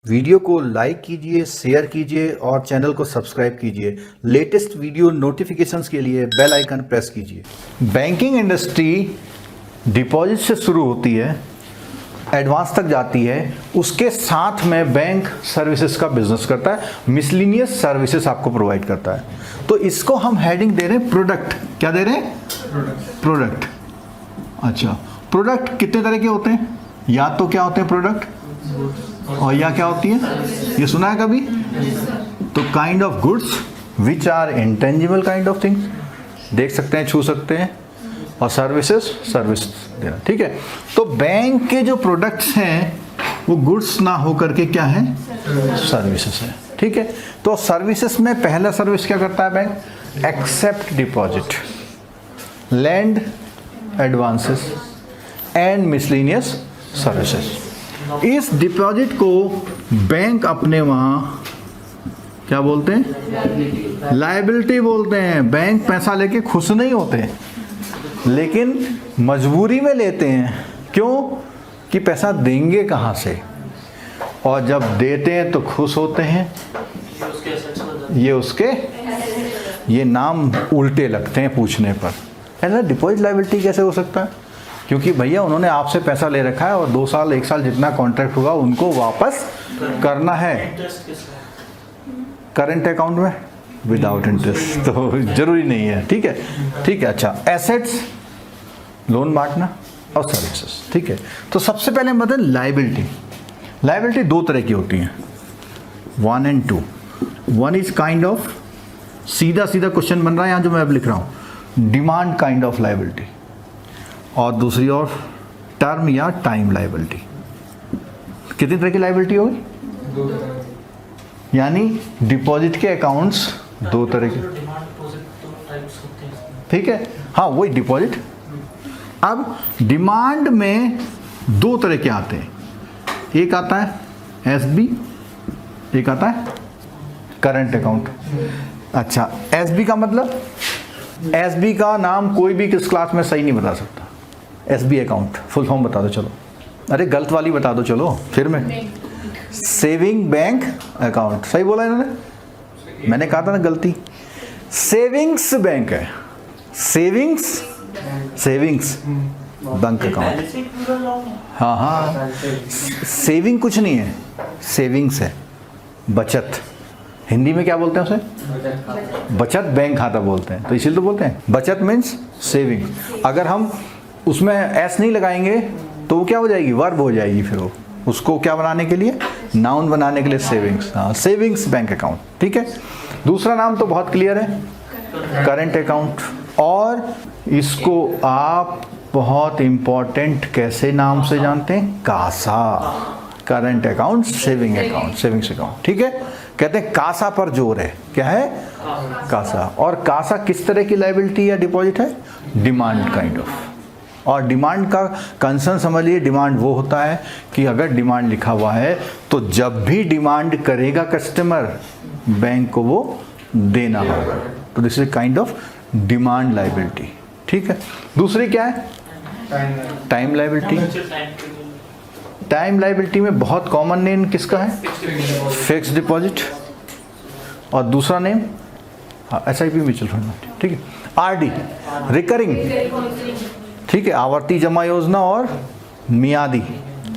Video को like कीजिए, share कीजिए और चैनल को सब्सक्राइब कीजिए। लेटेस्ट वीडियो नोटिफिकेशंस के लिए बेल आइकन प्रेस कीजिए। बैंकिंग इंडस्ट्री डिपॉजिट से शुरू होती है, एडवांस तक जाती है, उसके साथ में बैंक सर्विसेज का बिजनेस करता है, मिसलिनियस सर्विसेज आपको प्रोवाइड करता है। तो इसको हम हेडिंग दे रहे हैं प्रोडक्ट। क्या दे रहे हैं? प्रोडक्ट। अच्छा, प्रोडक्ट कितने तरह के होते हैं? या तो क्या होते हैं प्रोडक्ट, और या क्या होती है? ये सुना है कभी? तो kind of goods which are intangible kind of things, देख सकते हैं, छू सकते हैं, और सर्विसेज सर्विस देना। ठीक है, तो बैंक के जो प्रोडक्ट्स हैं वो गुड्स ना हो करके क्या है? सर्विसेज है। ठीक है, तो सर्विसेज में पहला सर्विस क्या करता है bank? Accept deposit, lend advances and miscellaneous services. इस डिपॉजिट को बैंक अपने वहाँ क्या बोलते हैं? लायबिलिटी बोलते हैं। बैंक पैसा लेके खुश नहीं होते, लेकिन मजबूरी में लेते हैं। क्यों? कि पैसा देंगे कहाँ से, और जब देते हैं तो खुश होते हैं। ये नाम उल्टे लगते हैं पूछने पर। ऐसा डिपॉजिट लायबिलिटी कैसे हो सकता है? क्योंकि भैया उन्होंने आपसे पैसा ले रखा है और 2 साल 1 साल जितना कॉन्ट्रैक्ट होगा उनको वापस करना है। करंट अकाउंट में विदाउट इंटरेस्ट तो जरूरी नहीं है। ठीक है, ठीक है। अच्छा, एसेट्स, लोन बांटना, और सर्विसेज। ठीक है, तो सबसे पहले हम बताएं लायबिलिटी। लायबिलिटी 2 तरह की होती हैं, 1 and 2। 1 इज काइंड ऑफ, सीधा क्वेश्चन बन रहा है यहाँ जो मैं अब लिख रहा हूँ, डिमांड काइंड ऑफ लायबिलिटी, और दूसरी ओर टर्म या टाइम लायबिलिटी। कितनी तरह की लायबिलिटी होगी? 2 तरह। यानी डिपॉजिट के अकाउंट्स 2 तरह के। ठीक है, हाँ वही डिपॉजिट। अब डिमांड में 2 तरह के आते हैं। एक आता है एसबी, एक आता है करंट अकाउंट। अच्छा, एसबी का मतलब? एसबी का नाम कोई भी किस क्लास में सही नहीं बता सकता। एसबी अकाउंट फुल फॉर्म बता दो चलो। अरे गलत वाली बता दो चलो, फिर मैं सेविंग बैंक अकाउंट। सही बोला इन्होंने? मैंने कहा था ना गलती। सेविंग्स बैंक है, सेविंग्स बैंक अकाउंट। हाँ, सेविंग कुछ नहीं है, सेविंग्स है, बचत। हिंदी में क्या बोलते हैं उसे? बचत बैंक खाता बोलते हैं, तो इसीलिए तो बोलते हैं बचत मीन्स सेविंग। अगर हम उसमें एस नहीं लगाएंगे तो वो क्या हो जाएगी? वर्ब हो जाएगी। फिर वो उसको क्या बनाने के लिए? नाउन बनाने के लिए सेविंग्स। हाँ, सेविंग्स बैंक अकाउंट। ठीक है, दूसरा नाम तो बहुत क्लियर है, करंट अकाउंट। और इसको आप बहुत इंपॉर्टेंट कैसे नाम से जानते हैं? CASA. Current account, saving account, savings account. ठीक है, कहते हैं कासा पर जोर है। क्या है? कासा। और कासा किस तरह की लायबिलिटी या डिपॉजिट है? Demand kind of. और डिमांड का कंसर्न समझ लिए, डिमांड वो होता है कि अगर डिमांड लिखा हुआ है तो जब भी डिमांड करेगा कस्टमर, बैंक को वो देना होगा। तो this is kind of demand liability. ठीक है, दूसरी क्या है? Time liability. टाइम लायबिलिटी में बहुत कॉमन नेम किसका है? Fix deposit. और दूसरा नेम एसआईपी म्यूचुअल फंड। ठीक है, आरडी रिकरिंग। ठीक है, आवर्ती जमा योजना और मियादी,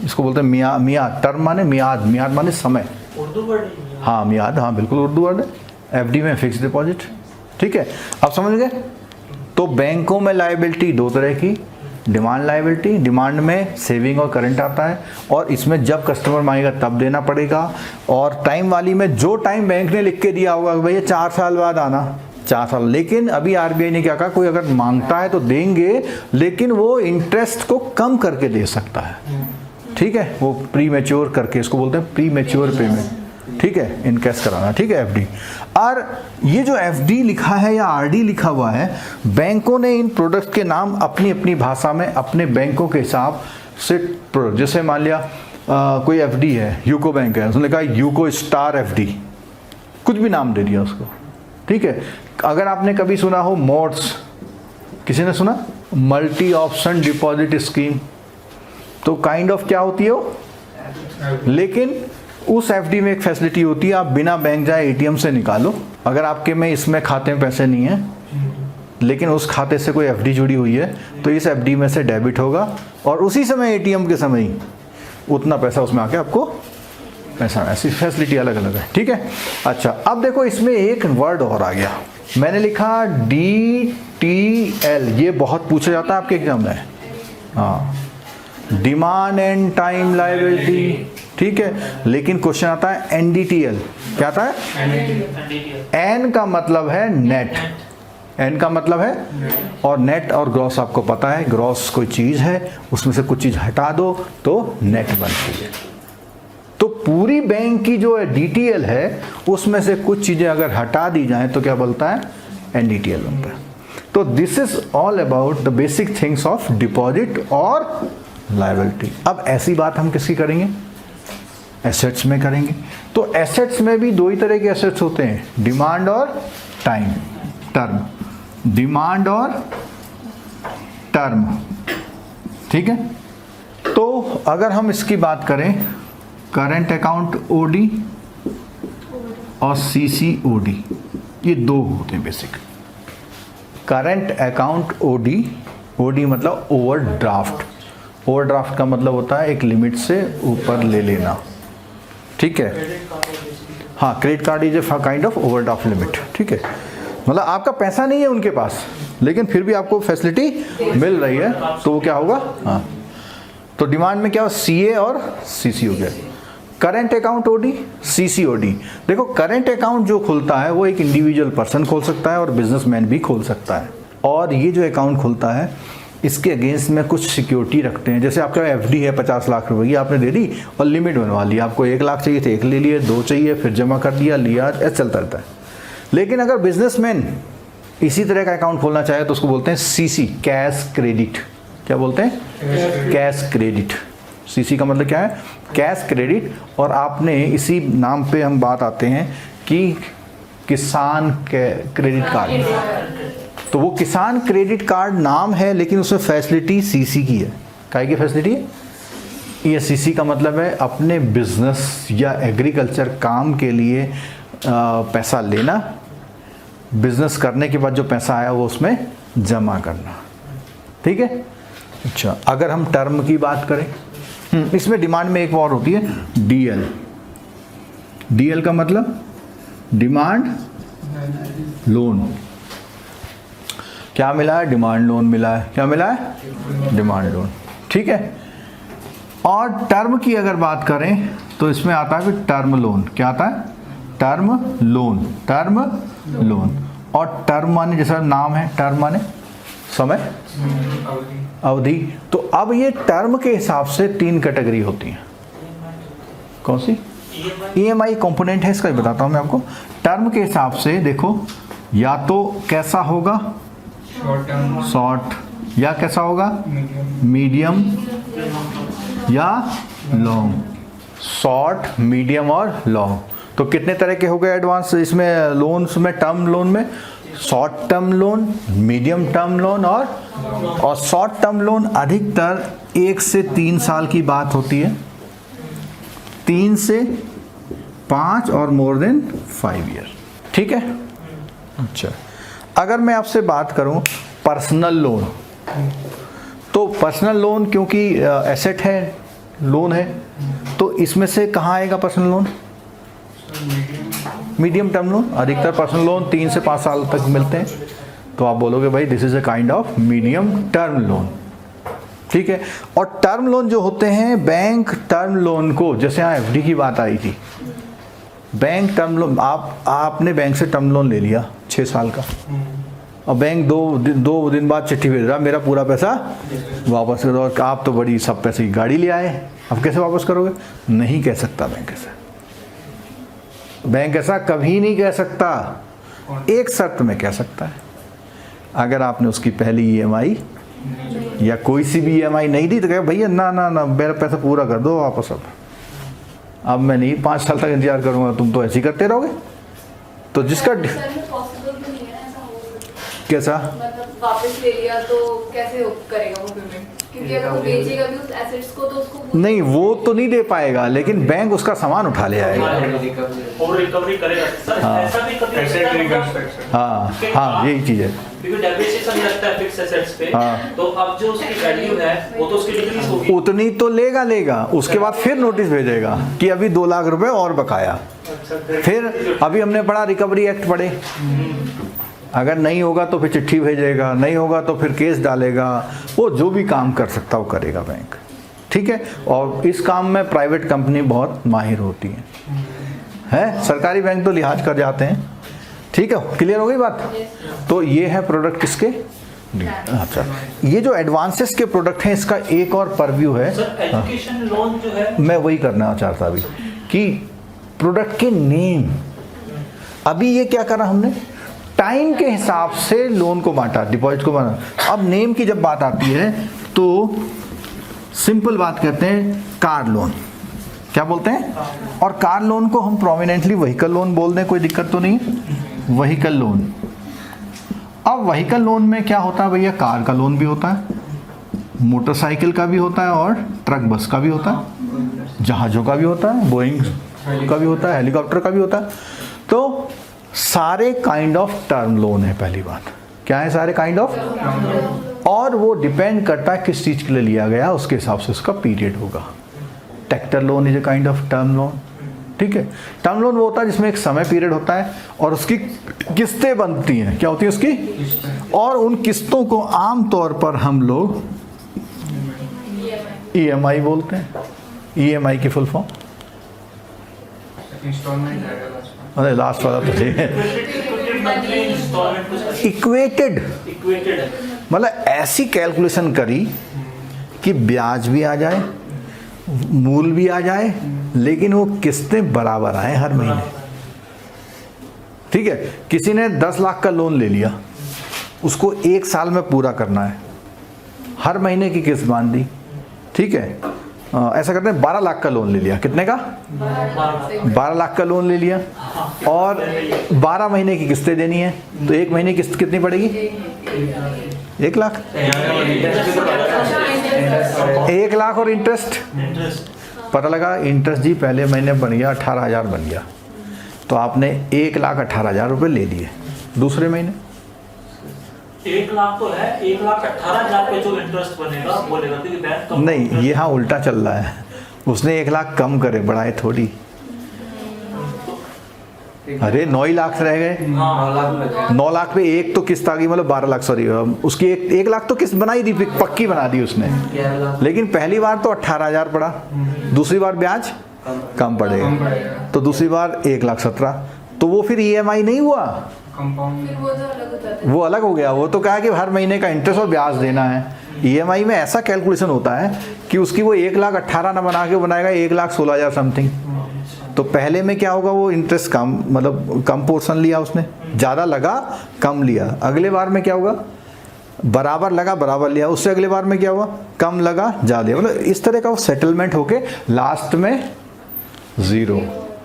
इसको बोलते हैं मियाद। टर्म माने मियाद, मियाद माने समय। उर्दू वर्ड? हाँ मियाद, हाँ बिल्कुल उर्दू वर्ड है। एफडी में फिक्स डिपॉजिट। ठीक है, अब समझ गए? तो बैंकों में लायबिलिटी 2 तरह की, डिमांड लायबिलिटी, डिमांड में सेविंग और करंट आता है, और इसमें जब कस्टमर मांगेगा तब देना पड़ेगा। और टाइम वाली में जो टाइम बैंक ने लिख के दिया होगा भैया 4 साल बाद आना, 4 साल। लेकिन अभी आरबीआई ने क्या कहा, कोई अगर मांगता है तो देंगे, लेकिन वो इंटरेस्ट को कम करके दे सकता है। ठीक है, वो प्री मैच्योर करके, इसको बोलते हैं प्री मैच्योर पेमेंट। ठीक है, इनकैश कराना। ठीक है, एफडी। और ये जो एफडी लिखा है या आरडी लिखा हुआ है, बैंकों ने इन प्रोडक्ट्स के नाम अपनी अपनी भाषा में अपने बैंकों के हिसाब से, जैसे मान लिया कोई एफडी है, यूको बैंक है, उसने कहा यूको स्टार एफडी, कुछ भी नाम दे दिया उसको। ठीक है, अगर आपने कभी सुना हो मोड्स, किसी ने सुना? मल्टी ऑप्शन डिपॉजिट स्कीम, तो काइंड ऑफ क्या होती है वो? लेकिन उस एफडी में एक फैसिलिटी होती है, आप बिना बैंक जाए एटीएम से निकालो। अगर आपके में इसमें खाते में पैसे नहीं है लेकिन उस खाते से कोई एफडी जुड़ी हुई है तो इस एफडी में से डेबिट होगा और उसी समय एटीएम के समय ही उतना पैसा उसमें आके आपको पैसा, ऐसी फैसिलिटी अलग अलग है, ठीक है। अच्छा, अब देखो इसमें एक वर्ड और आ गया, मैंने लिखा DTL, ये बहुत पूछा जाता है आपके एग्जाम में। हाँ, डिमांड एंड टाइम लायबिलिटी, ठीक है। लेकिन क्वेश्चन आता है NDTL, क्या आता है? N का मतलब है नेट, N का मतलब है, और नेट और ग्रॉस आपको पता है, ग्रॉस कोई चीज़ है उसमें से कुछ चीज़ हटा दो तो नेट बनती है। तो पूरी बैंक की जो DTL है उसमें से कुछ चीज़ें अगर हटा दी जाएं तो क्या बोलता है? NDTL बनता है। तो this is all about the basic things of deposit और लायबिलिटी। अब ऐसी बात हम किसकी करेंगे? एसेट्स में करेंगे। तो एसेट्स में भी दो ही तरह के एसेट्स होते हैं, डिमांड और टाइम, टर्म, डिमांड और टर्म, ठीक है। तो अगर हम इसकी बात करें, करंट अकाउंट OD और CCOD, ये दो होते हैं बेसिक। करंट अकाउंट OD मतलब ओवरड्राफ्ट, ओवरड्राफ्ट का मतलब होता है एक लिमिट से ऊपर ले लेना, ठीक है। हाँ, credit card is a kind of overdraft limit, ठीक है। मतलब आपका पैसा नहीं है उनके पास लेकिन फिर भी आपको फैसिलिटी मिल रही है तो वो क्या होगा? हाँ, तो डिमांड में क्या हो? CA और CC हो गया। Current account OD, CCOD। देखो, करंट अकाउंट जो खुलता है वो एक इंडिविजुअल पर्सन खोल सकता है और बिजनेसमैन भी खोल सकता है। और ये जो अकाउंट खुलता है इसके अगेंस्ट में कुछ सिक्योरिटी रखते हैं। जैसे आपका FD है 50 लाख रुपए की, आपने दे दी और लिमिट बनवा ली, आपको 1 लाख चाहिए थे, 1 ले लिए, 2 चाहिए, फिर जमा कर दिया, लिया, ऐसा चलता रहता है। लेकिन अगर बिजनेसमैन इसी तरह का अकाउंट खोलना चाहे तो उसको बोलते हैं CC, कैश क्रेडिट। क्या बोलते हैं? Cash credit. CC का मतलब क्या है? Cash credit. और आपने इसी नाम पे हम बात आते हैं कि किसान क्रेडिट कार्ड, तो वो किसान क्रेडिट कार्ड नाम है लेकिन उसमें फैसिलिटी CC की है। काय की फैसिलिटी है? ये CC का मतलब है अपने बिजनेस या एग्रीकल्चर काम के लिए पैसा लेना, बिजनेस करने के बाद जो पैसा आया वो उसमें जमा करना, ठीक है। अच्छा, अगर हम टर्म की बात करें, इसमें डिमांड में एक और होती है DL। DL का मतलब डिमांड लोन। क्या मिला है? डिमांड लोन मिला है। क्या मिला है? डिमांड लोन, ठीक है। और टर्म की अगर बात करें तो इसमें आता है फिर टर्म लोन। क्या आता है? Term loan, term loan. और टर्म माने, जैसा नाम है, टर्म माने समय, अवधि। तो अब ये टर्म के हिसाब से 3 कैटेगरी होती हैं। कौन सी? EMI कंपोनेंट है इसका, बताता हूं मैं आपको। टर्म के हिसाब से देखो, या तो कैसा होगा? शॉर्ट, या कैसा होगा? मीडियम या लॉन्ग। शॉर्ट, मीडियम और लॉन्ग। तो कितने तरह के हो गए एडवांस इसमें लोन्स में? टर्म लोन में short term loan, medium term loan और शॉर्ट टर्म लोन अधिकतर 1 से 3 साल की बात होती है, 3 से 5 और मोर देन 5 ईयर, ठीक है। अच्छा, अगर मैं आपसे बात करूं पर्सनल लोन, तो पर्सनल लोन क्योंकि एसेट है, लोन है, तो इसमें से कहाँ आएगा personal loan? Medium term loan. अधिकतर पर्सनल लोन 3 से 5 साल तक मिलते हैं, तो आप बोलोगे भाई this is a kind of medium term loan, ठीक है। और टर्म लोन जो होते हैं, बैंक टर्म लोन को, जैसे यहाँ FD की बात आई थी, बैंक टर्म लोन, आपने बैंक से टर्म लोन ले लिया 6 साल का, और बैंक दो दिन बाद चिट्ठी भेज रहा मेरा पूरा पैसा वापस कर दो। आप तो बड़ी सब पैसे की गाड़ी ले आए, अब कैसे वापस करोगे? नहीं कह सकता बैंक ऐसा। बैंक ऐसा कभी नहीं कह सकता, एक शर्त में कह सकता है, अगर आपने उसकी पहली EMI या कोई सी भी EMI नहीं दी तो कहे भैया ना ना ना मेरा पैसा पूरा कर दो वापस, अब मैं नहीं 5 साल तक इंतजार करूंगा, तुम तो ऐसे ही करते रहोगे। तो जिसका कैसा मतलब वापस ले लिया तो कैसे करेगा वो पेमेंट? क्योंकि अगर वो बेचेगा भी उस एसेट्स को तो उसको नहीं, वो तो नहीं दे पाएगा, लेकिन बैंक उसका सामान उठा ले आएगा। और रिकवरी करेगा सर। हाँ। ऐसा भी कभी एसेट रिकंस्ट्रक्शन। हाँ हाँ, यही चीज़ है। क्योंकि डेप्रिसिएशन लगता है फिक्स एसेट्स पे, हाँ। तो अब जो उसकी वैल्यू है वो तो उसकी डिक्रीज होगी। उतनी तो लेगा, उसके बाद फिर नोटिस भेजेगा कि अभी 2 लाख रुपए और बकाया। फिर अभी हमने पढ़ा रिकवरी एक्ट पढ़े, अगर नहीं होगा तो फिर चिट्ठी भेजेगा, नहीं होगा तो फिर केस डालेगा, वो जो भी काम कर सकता वो करेगा बैंक। ठीक है, और इस काम में प्राइवेट कंपनी बहुत माहिर होती है, सरकारी बैंक तो लिहाज कर जाते हैं। ठीक है, क्लियर हो गई बात। तो ये है प्रोडक्ट किसके। अच्छा, ये जो एडवांसेस के प्रोडक्ट हैं, इसका एक और परव्यू है। सर एजुकेशन लोन जो है, मैं वही करना चाहता अभी कि प्रोडक्ट के नेम, अभी ये क्या करा हमने, टाइम के हिसाब से लोन को बांटा, डिपॉजिट को बांटा। अब नेम की जब बात आती है तो सिंपल बात कहते हैं कार लोन, क्या बोलते हैं, और कार लोन को हम प्रोमिनेंटली व्हीकल लोन बोल दें, कोई दिक्कत तो नहीं है, व्हीकल लोन। अब व्हीकल लोन में क्या होता है भैया, कार का लोन भी होता है, मोटरसाइकिल का भी होता है, और ट्रक बस का भी होता है, जहाज़ों का भी होता है, बोइंग का भी होता है, हेलीकॉप्टर का भी होता है। तो सारे काइंड ऑफ टर्म लोन है। पहली बात क्या है, सारे काइंड ऑफ, और वो डिपेंड करता है किस चीज़ के लिए लिया गया, उसके हिसाब से उसका पीरियड होगा। Tractor loan is a kind of term loan. ठीक है, टर्म लोन वो होता है जिसमें एक समय पीरियड होता है और उसकी किस्तें बनती हैं, क्या होती है उसकी, और उन किस्तों को आम तौर पर हम लोग EMI बोलते हैं। EMI की फुल फॉर्म, इंस्टॉलमेंट है अरे लास्ट वाला तो इक्वेटेड, मतलब ऐसी कैलकुलेशन करी कि ब्याज भी आ जाए, मूल भी आ जाए, लेकिन वो किस्तें बराबर आए हर महीने। ठीक है, किसी ने 10 लाख का लोन ले लिया, उसको 1 साल में पूरा करना है, हर महीने की किस्त बांध दी। ठीक है, ऐसा करते हैं 12 लाख का लोन ले लिया, कितने का, 12 लाख का लोन ले लिया, और 12 महीने की किस्तें देनी है, तो 1 महीने की किस्त कितनी पड़ेगी, 1 लाख। 1 लाख और इंटरेस्ट, पता लगा इंटरेस्ट जी पहले महीने बन गया 18,000 बन गया, तो आपने 1,18,000 रुपये ले लिए दूसरे महीने। 1 लाख तो है, 1,18,000 पे जो इंटरेस्ट बनेगा बोलेगा, क्योंकि बैंक कम नहीं, ये हाँ उल्टा चल रहा है, उसने 1 लाख कम करे, बढ़ाए थोड़ी। अरे 9 ही लाख रह गए, 9 लाख पे एक तो किस्त आ गई, मतलब 12 लाख, सॉरी, उसकी 1 लाख तो किस्त बनाई दी, पक्की बना दी उसने, लेकिन पहली बार तो 18,000 पड़ा, दूसरी बार ब्याज कम पड़ेगा, तो दूसरी बार 1,17,000, तो वो फिर EMI नहीं हुआ, फिर वो तो अलग हो जाता है। वो अलग हो गया। वो तो कहा कि हर महीने का इंटरेस्ट और ब्याज देना है। EMI में ऐसा कैलकुलेशन होता है कि उसकी वो 1,18,000 ना बना के बनाएगा 1,16,000 समथिंग। तो पहले में क्या होगा, वो इंटरेस्ट कम, मतलब कम पोर्शन लिया उसने, ज़्यादा लगा कम लिया। अगले बार में क्या होगा, बराबर लगा बराबर लिया, उससे अगले बार में क्या हुआ, कम लगा ज़्यादा, मतलब इस तरह का वो सेटलमेंट होके लास्ट में 0।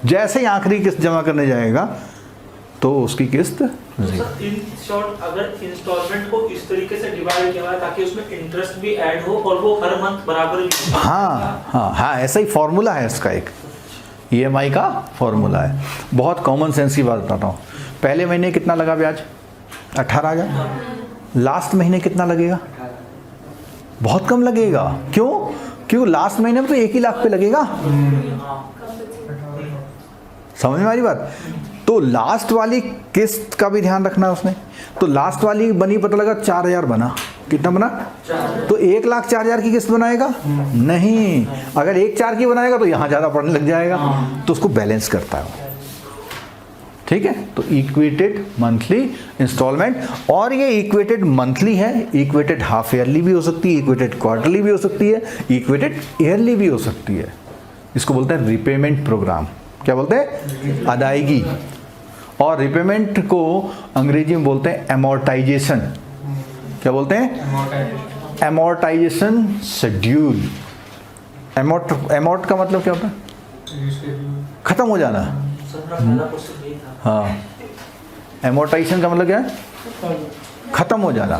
जैसे ही आखिरी किस्त जमा करने जाएगा तो उसकी किस्त 0। इन शॉर्ट, अगर इंस्टॉलमेंट को इस तरीके से डिवाइड किया है ताकि उसमें इंटरेस्ट भी ऐड हो और वो हर मंथ बराबर, हाँ हाँ हाँ, ऐसा ही फॉर्मूला है इसका, एक EMI का फॉर्मूला है। बहुत कॉमन सेंस की बात बताता हूँ। पहले महीने कितना लगा ब्याज, 18,000। लास्ट महीने कितना लगेगा, बहुत कम लगेगा। क्यों, क्यों, लास्ट महीने में तो 1 ही लाख पे लगेगा। समझ में आ रही बात। तो लास्ट वाली किस्त का भी ध्यान रखना है उसने। तो लास्ट वाली बनी, पता लगा 4,000 बना, कितना बना, तो 1,04,000 की किस्त बनाएगा नहीं, अगर 1,04,000 की बनाएगा तो यहाँ ज़्यादा पड़ने लग जाएगा, तो उसको बैलेंस करता है वो। ठीक है, तो इक्वेटेड मंथली इंस्टॉलमेंट, और ये इक्वेटेड मंथली है, इक्वेटेड हाफ ईयरली भी हो सकती है, इक्वेटेड क्वार्टरली भी हो सकती है, इक्वेटेड ईयरली भी हो सकती है। इसको बोलते हैं रिपेमेंट प्रोग्राम। क्या बोलते हैं, अदायगी। और रिपेमेंट को अंग्रेजी में बोलते हैं एमोर्टाइजेशन। क्या बोलते हैं, एमोर्टाइजेशन शेड्यूल। एमोर्ट का मतलब क्या होता है, खत्म हो जाना। हाँ, एमोर्टाइजेशन का मतलब क्या है, खत्म हो जाना,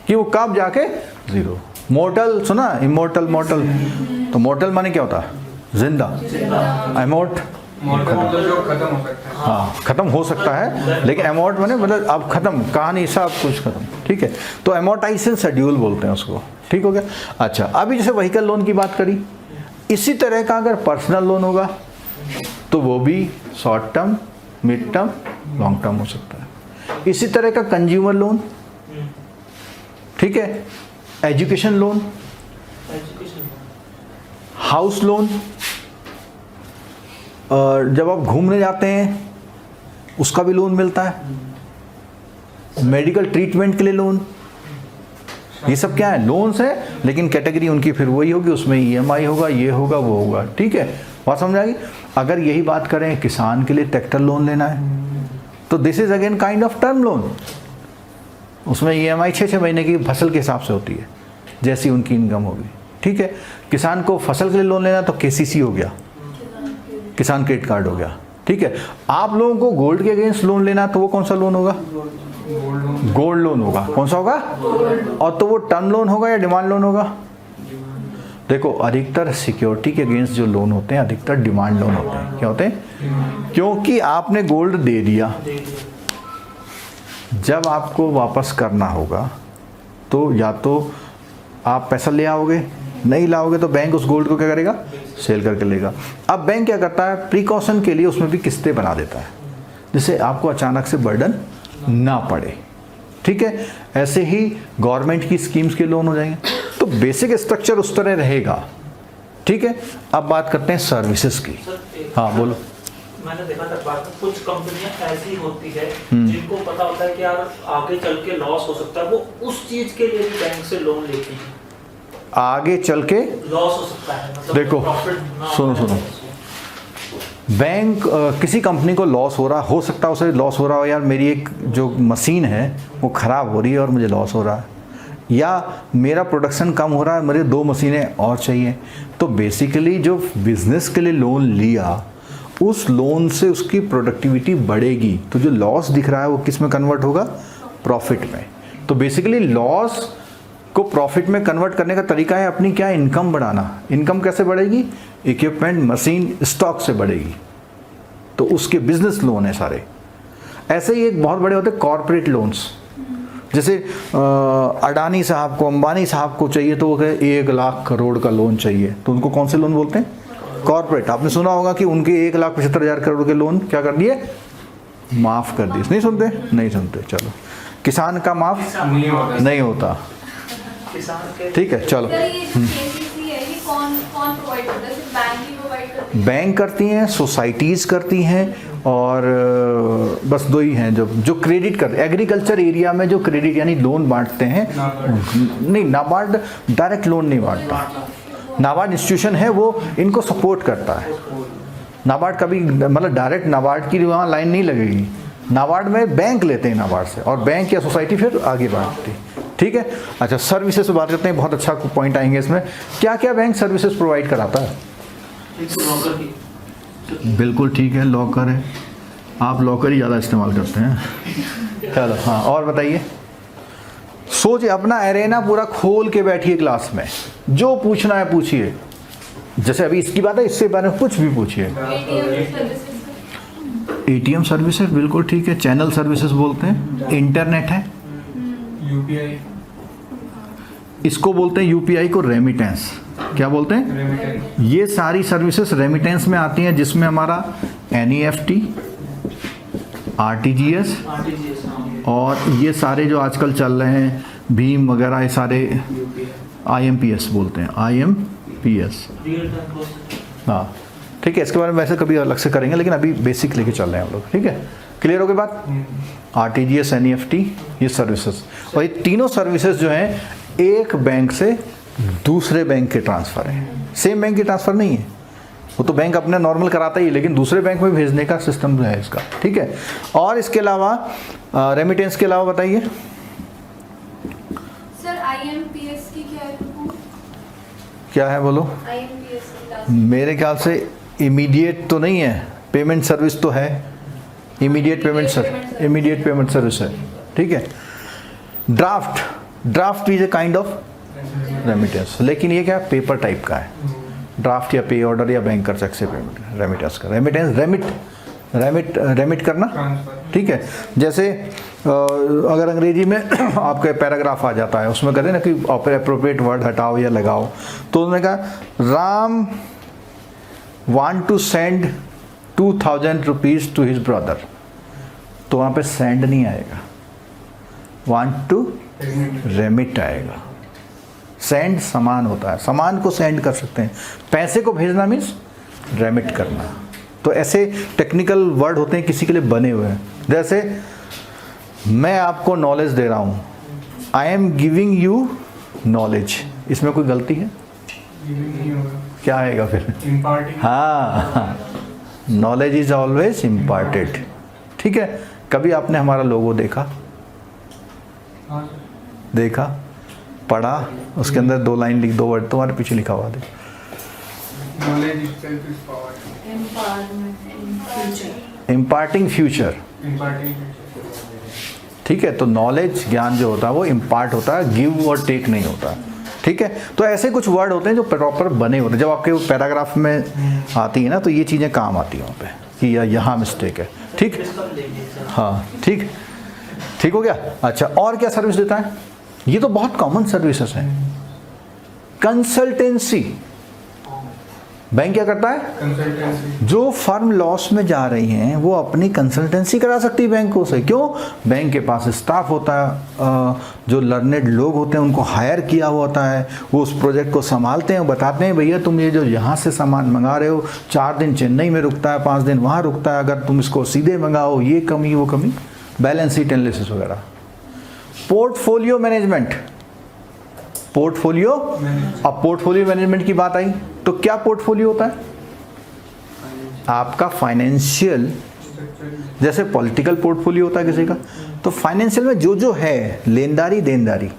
कि वो कब जाके 0। मोर्टल सुना, इमोर्टल मॉर्टल, तो मोर्टल माने क्या होता है? जिंदा। एमोर्ट तो जो खत्म हो सकता है। हाँ, खत्म हो सकता है, लेकिन एमोर्ट माने मतलब अब खत्म, कहानी सब कुछ खत्म, ठीक है। तो एमोर्टाइजेशन शेड्यूल बोलते हैं उसको, ठीक हो गया। अच्छा, अभी जैसे व्हीकल लोन की बात करी, इसी तरह का अगर पर्सनल लोन होगा तो वो भी short term, mid term, long term हो सकता है। इसी तरह का कंज्यूमर लोन, ठीक है, एजुकेशन लोन, हाउस लोन, और जब आप घूमने जाते हैं उसका भी लोन मिलता है, मेडिकल ट्रीटमेंट के लिए लोन, ये सब क्या है? लोन्स है, लेकिन कैटेगरी उनकी फिर वही होगी, उसमें ईएमआई होगा, ये होगा, वो होगा, ठीक है। बात समझ आ गई? अगर यही बात करें किसान के लिए ट्रैक्टर लोन लेना है तो this is again kind of term loan, उसमें ईएमआई 6-6 महीने की फसल के हिसाब से होती है, जैसी उनकी इनकम होगी, ठीक है। किसान को फसल के लिए लोन लेना तो केसीसी हो गया, किसान क्रेडिट कार्ड हो गया, ठीक है। आप लोगों को गोल्ड के अगेंस्ट लोन लेना तो वो कौन सा लोन होगा? गोल्ड लोन होगा। कौन सा होगा? और तो वो टर्म लोन होगा या डिमांड लोन होगा? देखो, अधिकतर सिक्योरिटी के अगेंस्ट जो लोन होते हैं अधिकतर डिमांड लोन होते हैं। क्या होते हैं? क्योंकि आपने गोल्ड दे दिया, जब आपको वापस करना होगा तो या तो आप पैसा ले आओगे, नहीं लाओगे तो बैंक उस गोल्ड को क्या करेगा? सेल करके लेगा। अब बैंक क्या करता है? प्रिकॉशन के लिए उसमें भी किस्तें बना देता है, जिससे आपको अचानक से बर्डन ना पड़े, ठीक है। ऐसे ही गवर्नमेंट की स्कीम्स के लोन हो जाएंगे, तो बेसिक स्ट्रक्चर उस तरह रहेगा, ठीक है। अब बात करते हैं सर्विसेज की। हाँ बोलो। मैंने देखा था बात में, कुछ कंपनियां ऐसी होती है जिनको पता होता है कि यार आगे चल के लॉस हो सकता है, वो उस चीज के लिए भी बैंक से लोन लेती हैं। आगे चल के लॉस हो सकता है, मतलब देखो, प्रॉफिट ना हो सुनो पाए सुनो, उसमें। बैंक किसी कंपनी को लॉस हो रहा हो सकता है, उसे लॉस हो रहा हो, यार मेरी एक जो मशीन है वो ख़राब हो रही है और मुझे लॉस हो रहा है, या मेरा प्रोडक्शन कम हो रहा है, मुझे 2 मशीनें और चाहिए। तो बेसिकली जो बिज़नेस के लिए लोन लिया, उस लोन से उसकी प्रोडक्टिविटी बढ़ेगी, तो जो लॉस दिख रहा है वो किस में कन्वर्ट होगा? प्रॉफिट में। तो बेसिकली लॉस को प्रॉफिट में कन्वर्ट करने का तरीका है अपनी क्या? इनकम बढ़ाना। इनकम कैसे बढ़ेगी? इक्विपमेंट, मशीन, स्टॉक से बढ़ेगी। तो उसके बिजनेस लोन है सारे। ऐसे ही एक बहुत बड़े होते हैं कॉर्पोरेट लोन्स, जैसे अडानी साहब को, अंबानी साहब को चाहिए तो वो कहे 1 लाख करोड़ का लोन चाहिए, तो उनको कौन से लोन बोलते हैं? कॉर्पोरेट। आपने सुना होगा कि उनके 1,75,000 करोड़ के लोन क्या कर दिए? माफ़ कर दिए। नहीं सुनते? नहीं सुनते, चलो। किसान का माफ़ नहीं होता, ठीक है, चलो। सर, ये जो केसीसी है, ये कौन प्रोवाइड करता है? सिर्फ बैंक ही प्रोवाइड करती है? बैंक करती हैं, सोसाइटीज़ करती हैं, और बस 2 ही हैं जो क्रेडिट करते हैं। एग्रीकल्चर एरिया में जो क्रेडिट यानी लोन बांटते हैं, नहीं, नाबार्ड डायरेक्ट लोन नहीं बांटता। नाबार्ड इंस्टीट्यूशन है, वो इनको सपोर्ट करता है। नाबार्ड कभी मतलब डायरेक्ट नाबार्ड की वहाँ लाइन नहीं लगेगी। नाबार्ड में बैंक लेते हैं नाबार्ड से, और बैंक या सोसाइटी फिर आगे बांटती है, ठीक है। अच्छा, सर्विसेज से बात करते हैं, बहुत अच्छा पॉइंट आएंगे इसमें। क्या क्या बैंक सर्विसेज प्रोवाइड कराता है? बिल्कुल ठीक है, लॉकर है। आप लॉकर ही ज़्यादा इस्तेमाल करते हैं। चलो, हाँ, और बताइए। सोचिए, अपना एरेना पूरा खोल के बैठिए क्लास में, जो पूछना है पूछिए। जैसे अभी इसकी बात है, इससे बारे में कुछ भी पूछिए। एटीएम सर्विसेज बिल्कुल ठीक है, चैनल सर्विसेज बोलते हैं। इंटरनेट है, यूपीआई, इसको बोलते हैं यूपीआई को रेमिटेंस। क्या बोलते हैं? रेमिटेंस। ये सारी सर्विसेज रेमिटेंस में आती हैं, जिसमें हमारा एनईएफटी, आरटीजीएस और ये सारे जो आजकल चल रहे हैं भीम वगैरह, ये सारे आईएमपीएस बोलते हैं, आईएमपीएस। हाँ, ठीक है, इसके बारे में वैसे कभी अलग से करेंगे, लेकिन अभी बेसिक लेके चल रहे हैं हम लोग, ठीक है। क्लियर हो गई बात? आरटीजीएस, एनईएफटी, ये सर्विसेज, और ये तीनों सर्विसेज जो हैं एक बैंक से दूसरे बैंक के ट्रांसफ़र है, सेम बैंक की ट्रांसफ़र नहीं है। वो तो बैंक अपने नॉर्मल कराता ही है, लेकिन दूसरे बैंक में भेजने का सिस्टम है इसका, ठीक है। और इसके अलावा रेमिटेंस के अलावा बताइए। सर, आईएमपीएस की क्या है? क्या है बोलो? आईएमपीएस मेरे ख्याल से इमीडिएट तो नहीं है, पेमेंट सर्विस तो है, इमीडिएट पेमेंट सर्विस है, ठीक है। Draft is a kind of remittance, लेकिन ये क्या पेपर टाइप का है, ड्राफ्ट या पे ऑर्डर या बैंकर चेक से पेमेंट। रेमिटेंस का रेमिटेंस रेमिट करना, ट्रांसफर। ठीक है। जैसे अगर अंग्रेजी में आपका पैराग्राफ आ जाता है, उसमें कहते हैं ना कि अप्रोप्रिएट वर्ड हटाओ या लगाओ, तो उन्होंने कहा Ram want to send 2000 rupees to his brother, तो वहाँ पे सेंड नहीं आएगा, वांट टू रेमिट आएगा। सेंड सामान होता है, सामान को सेंड कर सकते हैं, पैसे को भेजना मीन्स रेमिट करना। तो ऐसे टेक्निकल वर्ड होते हैं किसी के लिए बने हुए हैं। जैसे मैं आपको नॉलेज दे रहा हूँ, I am giving you knowledge, इसमें कोई गलती है? नहीं होगा, क्या आएगा फिर? इम्पार्टिंग। हाँ, नॉलेज इज ऑलवेज इम्पार्टेड, ठीक है। कभी आपने हमारा लोगो देखा, हाँ, देखा, पढ़ा, उसके अंदर 2 लाइन लिख, 2 वर्ड तुम्हारे पीछे लिखा हुआ, देखो knowledge itself is power. Empowerment in future. Imparting future, Imparting. ठीक है। तो नॉलेज, ज्ञान जो होता है वो इम्पार्ट होता है, गिव और टेक नहीं होता, ठीक है। तो ऐसे कुछ वर्ड होते हैं जो प्रॉपर बने होते हैं, जब आपके पैराग्राफ में आती है ना, तो ये चीज़ें काम आती हैं वहाँ पे कि यहाँ मिस्टेक है, ठीक। हाँ, ठीक, ठीक हो गया। अच्छा, और क्या सर्विस देता है? ये तो बहुत कॉमन सर्विसेज हैं। कंसल्टेंसी, बैंक क्या करता है? कंसल्टेंसी। जो फर्म लॉस में जा रही हैं वो अपनी कंसल्टेंसी करा सकती है बैंकों से। क्यों? बैंक के पास स्टाफ होता है, जो लर्नेड लोग होते हैं उनको हायर किया हुआ होता है, वो उस प्रोजेक्ट को संभालते हैं, बताते हैं भैया तुम ये जो यहाँ से सामान मंगा रहे हो, 4 दिन चेन्नई में रुकता है, 5 दिन वहाँ रुकता है, अगर तुम इसको सीधे मंगाओ ये कमी वो कमी, बैलेंस शीट एनालिसिस वगैरह। पोर्टफोलियो मैनेजमेंट, पोर्टफोलियो, अब पोर्टफोलियो मैनेजमेंट की बात आई तो क्या पोर्टफोलियो होता है? आपका फाइनेंशियल, जैसे पॉलिटिकल पोर्टफोलियो होता है किसी का, तो फाइनेंशियल में जो जो है, लेनदारी देनदारी,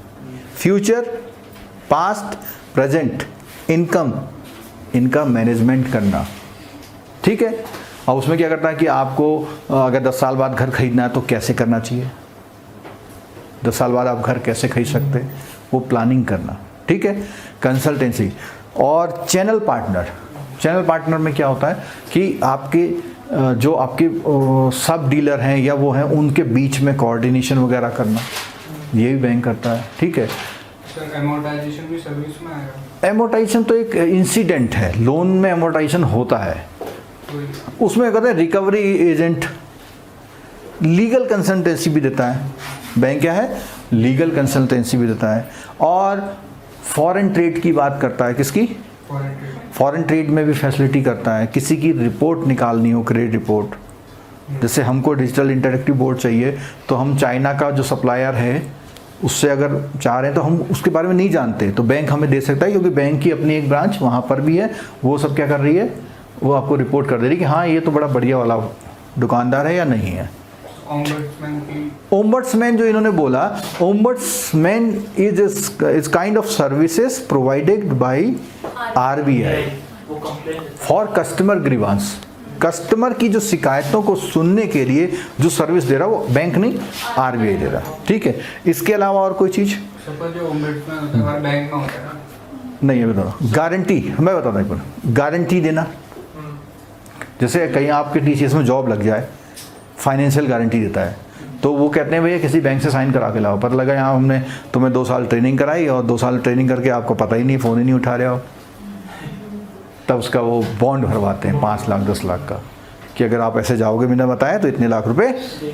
फ्यूचर, पास्ट, प्रेजेंट, इनकम, इनका मैनेजमेंट करना, ठीक है। और उसमें क्या करता है कि आपको अगर 10 साल बाद घर खरीदना है तो कैसे करना चाहिए, 10 साल बाद आप घर कैसे खरीद सकते हैं, वो प्लानिंग करना, ठीक है। कंसल्टेंसी। और चैनल पार्टनर, चैनल पार्टनर में क्या होता है कि आपके जो आपके सब डीलर हैं या वो हैं, उनके बीच में कोऑर्डिनेशन वगैरह करना, ये भी बैंक करता है, ठीक है। सर एमोर्टाइजेशन भी सर्विस में आएगा? एमोर्टाइजेशन तो एक इंसिडेंट है, लोन में एमोर्टाइजेशन होता है, उसमें कहते हैं रिकवरी एजेंट। लीगल कंसल्टेंसी भी देता है बैंक, क्या है? लीगल कंसल्टेंसी भी देता है। और फॉरेन ट्रेड की बात करता है, किसकी? फॉरेन ट्रेड में भी फैसिलिटी करता है। किसी की रिपोर्ट निकालनी हो, क्रेडिट रिपोर्ट, जैसे हमको डिजिटल इंटरेक्टिव बोर्ड चाहिए, तो हम चाइना का जो सप्लायर है उससे अगर चाह रहे हैं तो हम उसके बारे में नहीं जानते, तो बैंक हमें दे सकता है, क्योंकि बैंक की अपनी एक ब्रांच वहाँ पर भी है, वो सब क्या कर रही है, वो आपको रिपोर्ट कर दे रही है कि हाँ ये तो बड़ा बढ़िया वाला दुकानदार है या नहीं है। ओम्बड्समैन जो इन्होंने बोला, ombudsman is kind of services provided by RBI for customer grievance. Customer की जो शिकायतों को सुनने के लिए जो सर्विस दे रहा है वो बैंक नहीं, आरबीआई दे रहा है, ठीक है। इसके अलावा और कोई चीज़? जो ओम्बड्समैन होता है हर बैंक में होता है ना? नहीं, ये बताओ। गारंटी, मैं बताता हूँ, गारंटी देना, जैसे कहीं आपके टीसीएस में जॉब लग जाए, फाइनेंशियल गारंटी देता है, तो वो कहते हैं भैया किसी बैंक से साइन करा के लाओ, पता लगा यहाँ हमने तुम्हें 2 साल ट्रेनिंग कराई और 2 साल ट्रेनिंग करके आपको पता ही नहीं, फ़ोन ही नहीं उठा रहे हो, तब उसका वो बॉन्ड भरवाते हैं 5 लाख 10 लाख का, कि अगर आप ऐसे जाओगे बिना बताया तो इतने लाख रुपए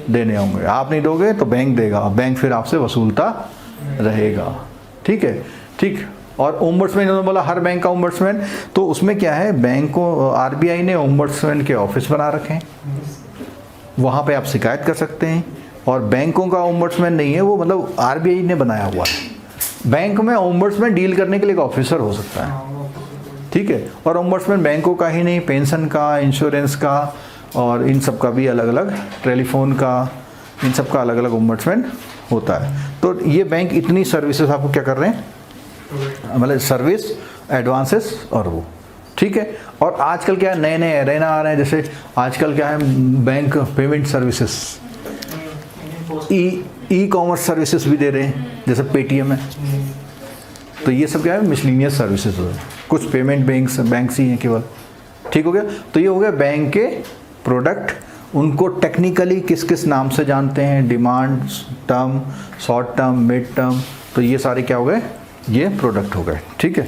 देने होंगे, आप नहीं दोगे तो बैंक देगा, बैंक फिर आपसे वसूलता रहेगा, ठीक है, ठीक। और ओम्बड्समैन इन्होंने बोला हर बैंक का ओम्बड्समैन, तो उसमें क्या है, बैंक को आरबीआई ने ओम्बड्समैन के ऑफिस बना रखे हैं, वहाँ पे आप शिकायत कर सकते हैं। और बैंकों का ओम्बड्समैन नहीं है वो, मतलब आरबीआई ने बनाया हुआ है। बैंक में ओम्बड्समैन डील करने के लिए एक ऑफिसर हो सकता है, ठीक है। और ओम्बड्समैन बैंकों का ही नहीं, पेंशन का, इंश्योरेंस का और इन सब का भी अलग अलग, टेलीफोन का, इन सब का अलग अलग ओम्बड्समैन होता है। तो ये बैंक इतनी सर्विसेज आपको क्या कर रहे हैं, मतलब सर्विस, एडवांसेस और वो, ठीक है। और आजकल क्या है, नए नए एरेना आ रहे हैं, जैसे आजकल क्या है, bank payment services, e commerce services भी दे रहे हैं, जैसे पेटीएम है, तो ये सब क्या है, मिसलिनियस सर्विसेज हो गए, कुछ पेमेंट बैंक्स ही हैं केवल। ठीक हो गया। तो ये हो गया बैंक के प्रोडक्ट, उनको टेक्निकली किस किस नाम से जानते हैं, demand term, short term, mid term, तो ये सारे क्या हो गए, ये प्रोडक्ट हो गए। ठीक है।